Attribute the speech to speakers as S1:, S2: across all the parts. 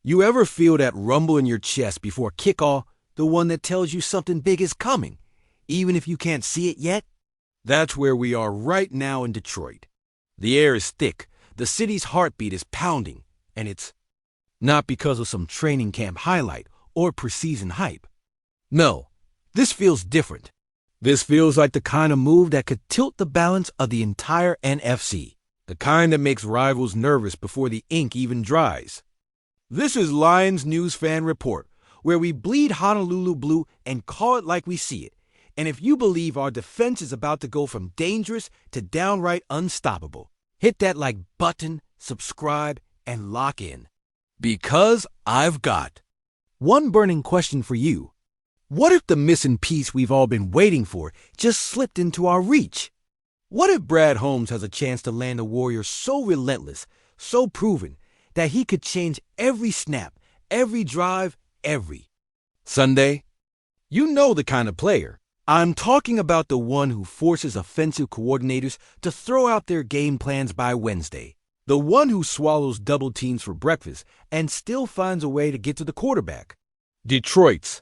S1: You ever feel that rumble in your chest before kickoff, the one that tells you something big is coming, even if you can't see it yet? That's where we are right now in Detroit. The air is thick, the city's heartbeat is pounding, and it's not because of some training camp highlight or preseason hype. No, this feels different. This feels like the kind of move that could tilt the balance of the entire NFC, the kind that makes rivals nervous before the ink even dries. This is Lions News Fan Report, where we bleed Honolulu blue and call it like we see it. And if you believe our defense is about to go from dangerous to downright unstoppable, hit that like button, subscribe, and lock in. Because I've got one burning question for you. What if the missing piece we've all been waiting for just slipped into our reach? What if Brad Holmes has a chance to land a Warrior so relentless, so proven, that he could change every snap, every drive, every Sunday? You know the kind of player. I'm talking about the one who forces offensive coordinators to throw out their game plans by Wednesday. The one who swallows double teams for breakfast and still finds a way to get to the quarterback. Detroit's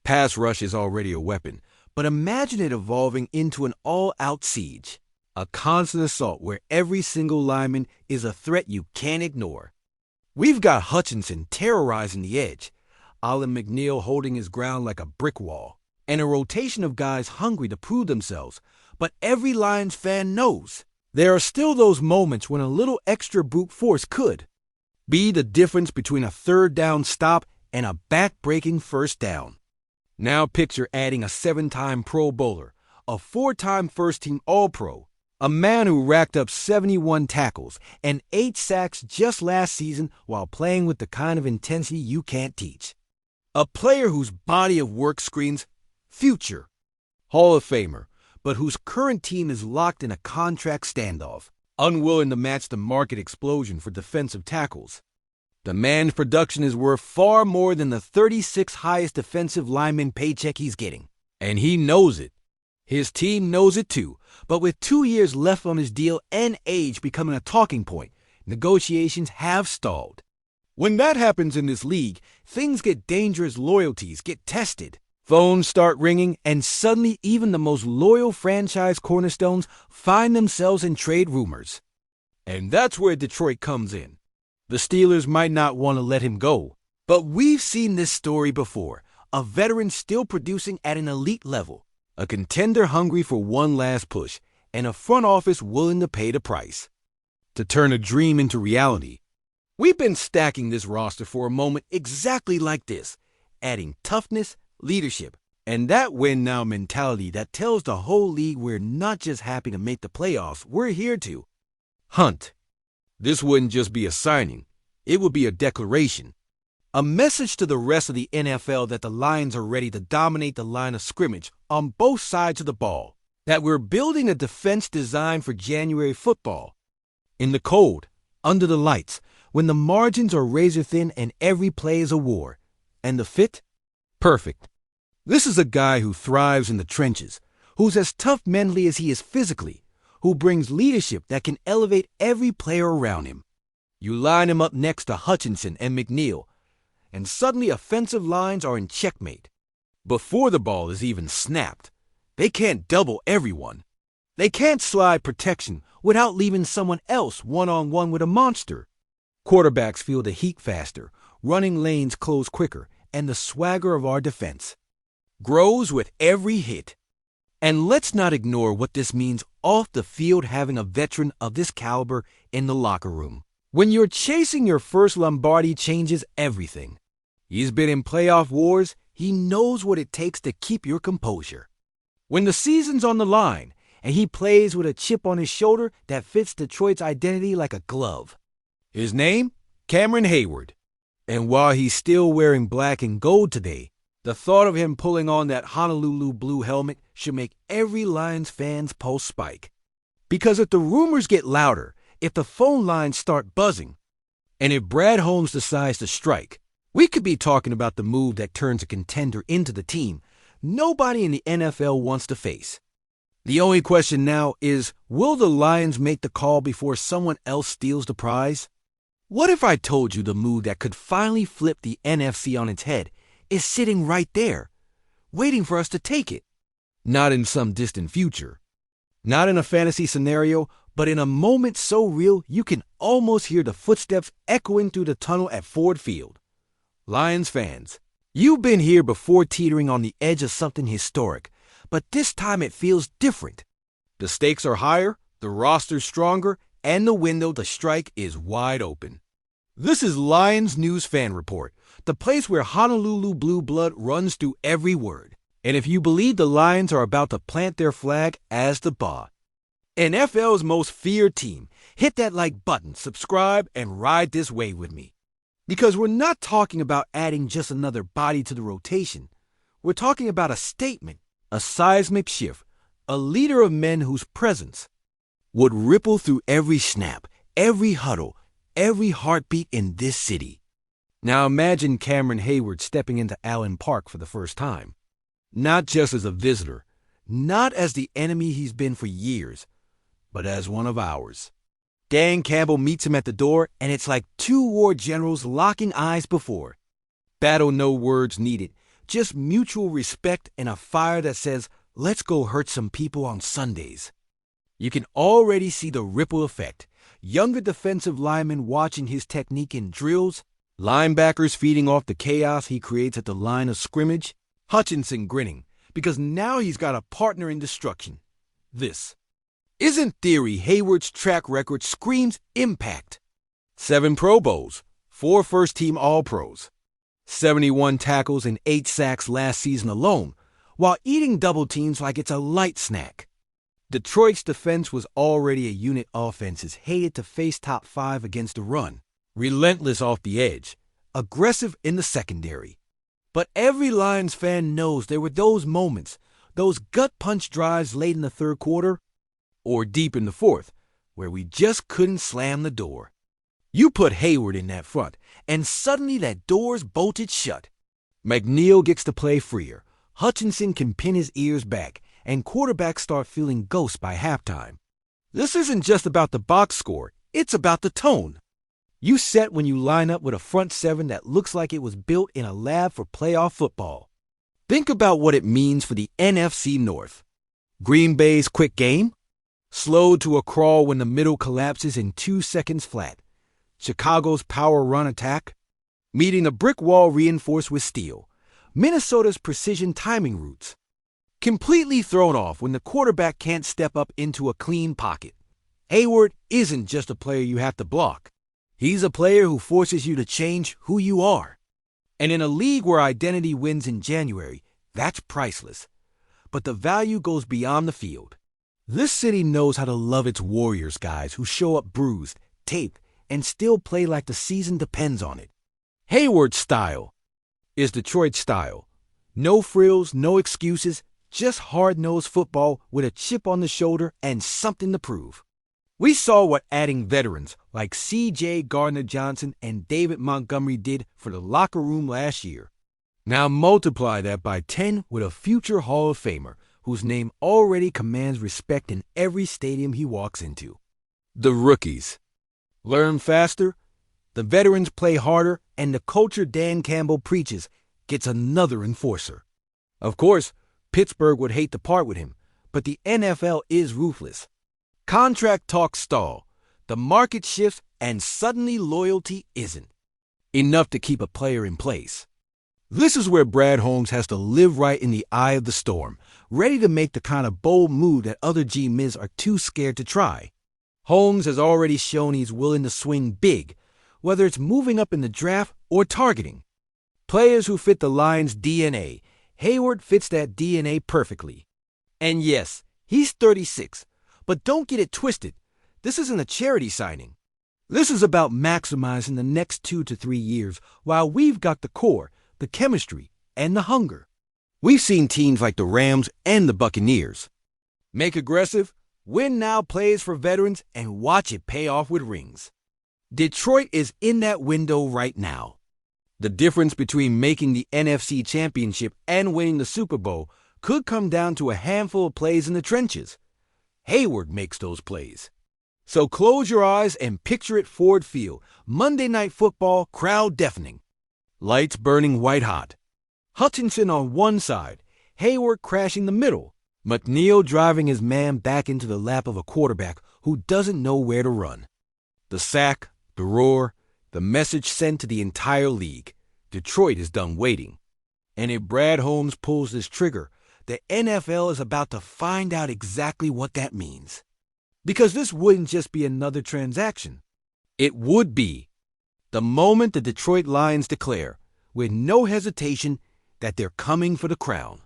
S1: pass rush is already a weapon, but imagine it evolving into an all-out siege. A constant assault where every single lineman is a threat you can't ignore. We've got Hutchinson terrorizing the edge, Alan McNeil holding his ground like a brick wall, and a rotation of guys hungry to prove themselves. But every Lions fan knows there are still those moments when a little extra brute force could be the difference between a third down stop and a back-breaking first down. Now picture adding a 7-time Pro Bowler, a 4-time first-team All-Pro, a man who racked up 71 tackles and 8 sacks just last season while playing with the kind of intensity you can't teach. A player whose body of work screams future Hall of Famer, but whose current team is locked in a contract standoff, unwilling to match the market explosion for defensive tackles. The man's production is worth far more than the 36th highest defensive lineman paycheck he's getting, and he knows it. His team knows it too, but with 2 years left on his deal and age becoming a talking point, negotiations have stalled. When that happens in this league, things get dangerous, loyalties get tested. Phones start ringing, and suddenly even the most loyal franchise cornerstones find themselves in trade rumors. And that's where Detroit comes in. The Steelers might not want to let him go, but we've seen this story before. A veteran still producing at an elite level, a contender hungry for one last push, and a front office willing to pay the price to turn a dream into reality. We've been stacking this roster for a moment exactly like this, adding toughness, leadership, and that win-now mentality that tells the whole league we're not just happy to make the playoffs, we're here to hunt. This wouldn't just be a signing, it would be a declaration. A message to the rest of the NFL that the Lions are ready to dominate the line of scrimmage on both sides of the ball, that we're building a defense designed for January football. In the cold, under the lights, when the margins are razor thin and every play is a war. And the fit? Perfect. This is a guy who thrives in the trenches, who's as tough mentally as he is physically, who brings leadership that can elevate every player around him. You line him up next to Hutchinson and McNeil, and suddenly offensive lines are in checkmate. Before the ball is even snapped, they can't double everyone. They can't slide protection without leaving someone else one-on-one with a monster. Quarterbacks feel the heat faster, running lanes close quicker, and the swagger of our defense grows with every hit. And let's not ignore what this means off the field, having a veteran of this caliber in the locker room. When you're chasing your first Lombardi, changes everything. He's been in playoff wars. He knows what it takes to keep your composure. When the season's on the line and he plays with a chip on his shoulder that fits Detroit's identity like a glove. His name? Cameron Hayward. And while he's still wearing black and gold today, the thought of him pulling on that Honolulu blue helmet should make every Lions fan's pulse spike. Because if the rumors get louder, if the phone lines start buzzing, and if Brad Holmes decides to strike, we could be talking about the move that turns a contender into the team nobody in the NFL wants to face. The only question now is, will the Lions make the call before someone else steals the prize? What if I told you the move that could finally flip the NFC on its head is sitting right there, waiting for us to take it? Not in some distant future. Not in a fantasy scenario, but in a moment so real you can almost hear the footsteps echoing through the tunnel at Ford Field. Lions fans, you've been here before teetering on the edge of something historic, but this time it feels different. The stakes are higher, the roster's stronger, and the window to strike is wide open. This is Lions News Fan Report, the place where Honolulu blue blood runs through every word. And if you believe the Lions are about to plant their flag as the Ba, NFL's most feared team, hit that like button, subscribe, and ride this wave with me. Because we're not talking about adding just another body to the rotation. We're talking about a statement, a seismic shift, a leader of men whose presence would ripple through every snap, every huddle, every heartbeat in this city. Now imagine Cameron Hayward stepping into Allen Park for the first time. Not just as a visitor, not as the enemy he's been for years, but as one of ours. Dan Campbell meets him at the door, and it's like two war generals locking eyes before. Battle no words needed, just mutual respect and a fire that says, let's go hurt some people on Sundays. You can already see the ripple effect. Younger defensive linemen watching his technique in drills, linebackers feeding off the chaos he creates at the line of scrimmage, Hutchinson grinning, because now he's got a partner in destruction. This. In theory, Hayward's track record screams impact. 7 Pro Bowls, 4 first-team All-Pros, 71 tackles and 8 sacks last season alone, while eating double teams like it's a light snack. Detroit's defense was already a unit offenses hated to face top 5 against the run, relentless off the edge, aggressive in the secondary. But every Lions fan knows there were those moments, those gut-punch drives late in the third quarter, or deep in the fourth, where we just couldn't slam the door. You put Hayward in that front, and suddenly that door's bolted shut. McNeil gets to play freer, Hutchinson can pin his ears back, and quarterbacks start feeling ghosts by halftime. This isn't just about the box score, it's about the tone. You set when you line up with a front seven that looks like it was built in a lab for playoff football. Think about what it means for the NFC North. Green Bay's quick game? Slowed to a crawl when the middle collapses in 2 seconds flat. Chicago's power run attack? Meeting a brick wall reinforced with steel. Minnesota's precision timing routes. Completely thrown off when the quarterback can't step up into a clean pocket. Hayward isn't just a player you have to block. He's a player who forces you to change who you are. And in a league where identity wins in January, that's priceless. But the value goes beyond the field. This city knows how to love its Warriors guys who show up bruised, taped, and still play like the season depends on it. Hayward's style is Detroit style. No frills, no excuses, just hard-nosed football with a chip on the shoulder and something to prove. We saw what adding veterans like C.J. Gardner-Johnson and David Montgomery did for the locker room last year. Now multiply that by 10 with a future Hall of Famer whose name already commands respect in every stadium he walks into. The rookies learn faster, the veterans play harder, and the culture Dan Campbell preaches gets another enforcer. Of course, Pittsburgh would hate to part with him, but the NFL is ruthless. Contract talks stall, the market shifts, and suddenly loyalty isn't enough to keep a player in place. This is where Brad Holmes has to live right in the eye of the storm, ready to make the kind of bold move that other GMs are too scared to try. Holmes has already shown he's willing to swing big, whether it's moving up in the draft or targeting players who fit the Lions' DNA. Hayward fits that DNA perfectly. And yes, he's 36, but don't get it twisted. This isn't a charity signing. This is about maximizing the next 2 to 3 years while we've got the core, the chemistry, and the hunger. We've seen teams like the Rams and the Buccaneers make aggressive, win now plays for veterans, and watch it pay off with rings. Detroit is in that window right now. The difference between making the NFC Championship and winning the Super Bowl could come down to a handful of plays in the trenches. Hayward makes those plays. So close your eyes and picture it Ford Field. Monday Night Football, crowd deafening. Lights burning white hot. Hutchinson on one side, Hayward crashing the middle. McNeil driving his man back into the lap of a quarterback who doesn't know where to run. The sack, the roar, the message sent to the entire league. Detroit is done waiting. And if Brad Holmes pulls this trigger, the NFL is about to find out exactly what that means. Because this wouldn't just be another transaction. It would be the moment the Detroit Lions declare, with no hesitation, that they're coming for the crown.